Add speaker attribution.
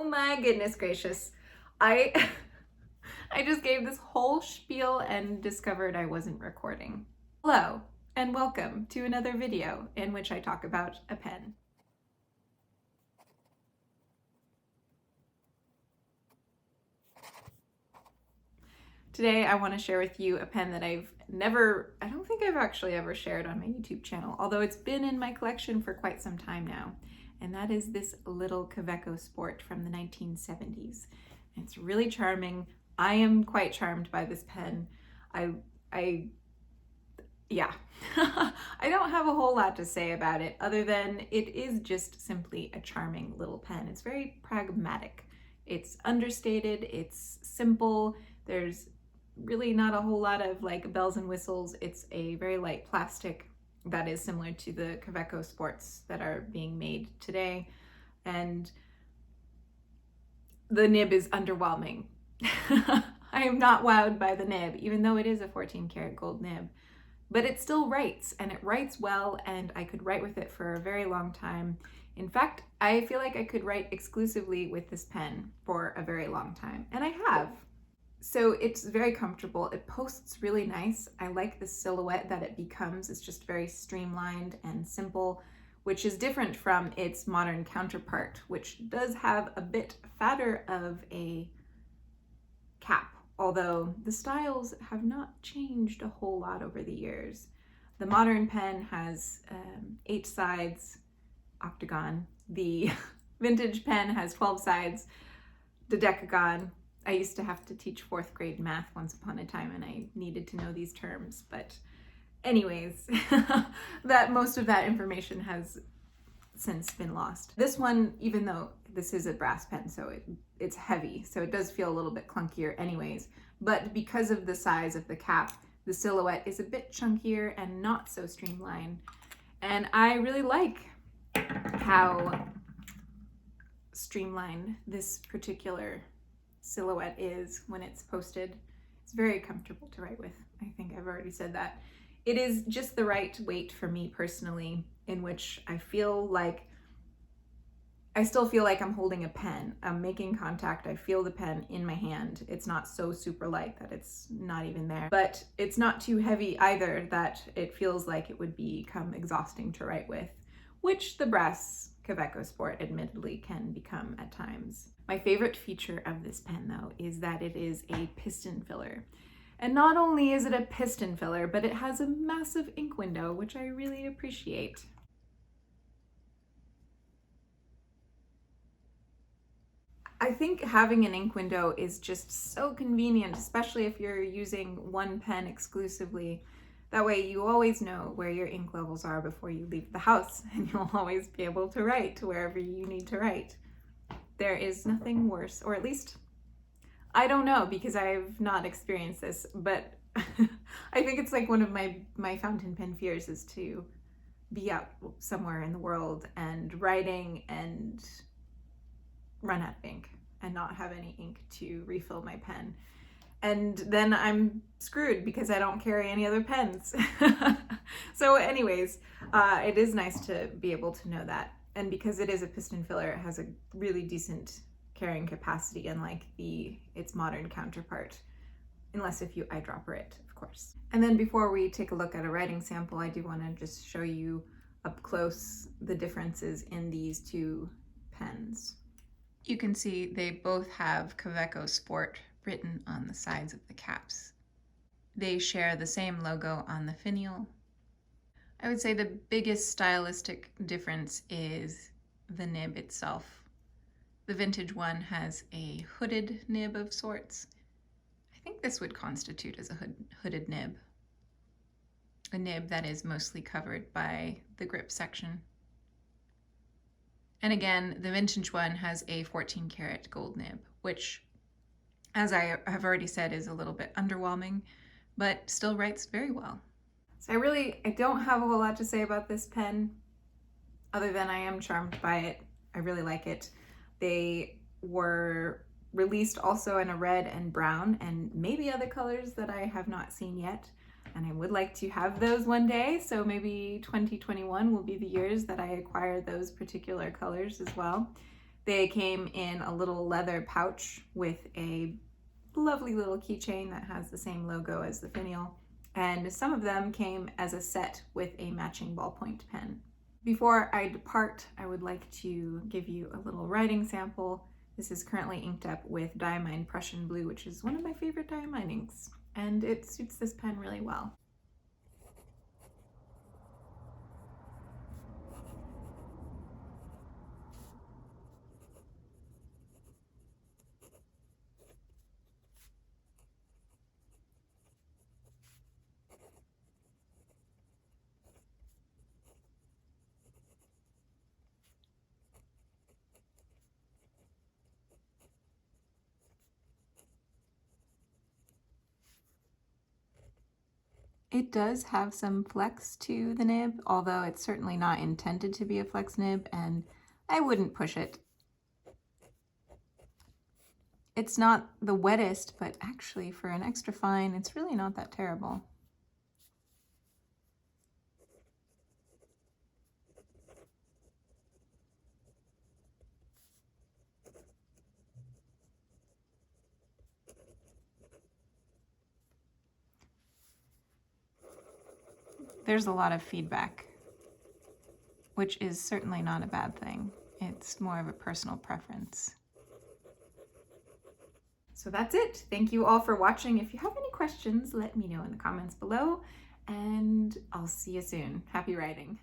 Speaker 1: my goodness gracious. I I just gave this whole spiel and discovered I wasn't recording. Hello, and welcome to another video in which I talk about a pen. Today I want to share with you a pen that I don't think I've actually ever shared on my YouTube channel, although it's been in my collection for quite some time now. And that is this little Kaweco Sport from the 1970s. And it's really charming. I am quite charmed by this pen. Yeah, I don't have a whole lot to say about it other than it is just simply a charming little pen. It's very pragmatic. It's understated, it's simple, there's really not a whole lot of like bells and whistles. It's a very light plastic that is similar to the Kaweco Sports that are being made today. And the nib is underwhelming. I am not wowed by the nib, even though it is a 14 karat gold nib. But it still writes, and it writes well, and I could write with it for a very long time. In fact, I feel like I could write exclusively with this pen for a very long time, and I have. So it's very comfortable. It posts really nice. I like the silhouette that it becomes. It's just very streamlined and simple, which is different from its modern counterpart, which does have a bit fatter of a cap, although the styles have not changed a whole lot over the years. The modern pen has 8 sides, octagon. The vintage pen has 12 sides, dodecagon. I used to have to teach 4th grade math once upon a time, and I needed to know these terms. But anyways, that most of that information has since been lost. This one, even though this is a brass pen, so it's heavy, so it does feel a little bit clunkier anyways. But because of the size of the cap, the silhouette is a bit chunkier and not so streamlined. And I really like how streamlined this particular silhouette is when it's posted. It's very comfortable to write with. I think I've already said that. It is just the right weight for me personally, in which I still feel like I'm holding a pen. I'm making contact. I feel the pen in my hand. It's not so super light that it's not even there, but it's not too heavy either that it feels like it would become exhausting to write with, which the brass Kaweco Sport admittedly can become at times. My favorite feature of this pen though is that it is a piston filler. And not only is it a piston filler, but it has a massive ink window, which I really appreciate. I think having an ink window is just so convenient, especially if you're using one pen exclusively. That way you always know where your ink levels are before you leave the house, and you'll always be able to write wherever you need to write. There is nothing worse, or at least, I don't know because I've not experienced this, but I think it's like one of my fountain pen fears is to be out somewhere in the world and writing and run out of ink and not have any ink to refill my pen. And then I'm screwed because I don't carry any other pens. So anyways, it is nice to be able to know that. And because it is a piston filler, it has a really decent carrying capacity, unlike its modern counterpart, unless if you eyedropper it, of course. And then before we take a look at a writing sample, I do want to just show you up close the differences in these two pens. You can see they both have Kaweco Sport written on the sides of the caps. They share the same logo on the finial. I would say the biggest stylistic difference is the nib itself. The vintage one has a hooded nib of sorts. I think this would constitute as a hooded nib. A nib that is mostly covered by the grip section. And again, the vintage one has a 14 karat gold nib, which, as I have already said, is a little bit underwhelming, but still writes very well. So I don't have a whole lot to say about this pen, other than I am charmed by it. I really like it. They were released also in a red and brown, and maybe other colors that I have not seen yet. And I would like to have those one day, so maybe 2021 will be the years that I acquire those particular colors as well. They came in a little leather pouch with a lovely little keychain that has the same logo as the finial, and some of them came as a set with a matching ballpoint pen. Before I depart, I would like to give you a little writing sample. This is currently inked up with Diamine Prussian Blue, which is one of my favorite Diamine inks, and it suits this pen really well. It does have some flex to the nib, although it's certainly not intended to be a flex nib, and I wouldn't push it. It's not the wettest, but actually for an extra fine, it's really not that terrible. There's a lot of feedback, which is certainly not a bad thing. It's more of a personal preference. So that's it. Thank you all for watching. If you have any questions, let me know in the comments below, and I'll see you soon. Happy writing.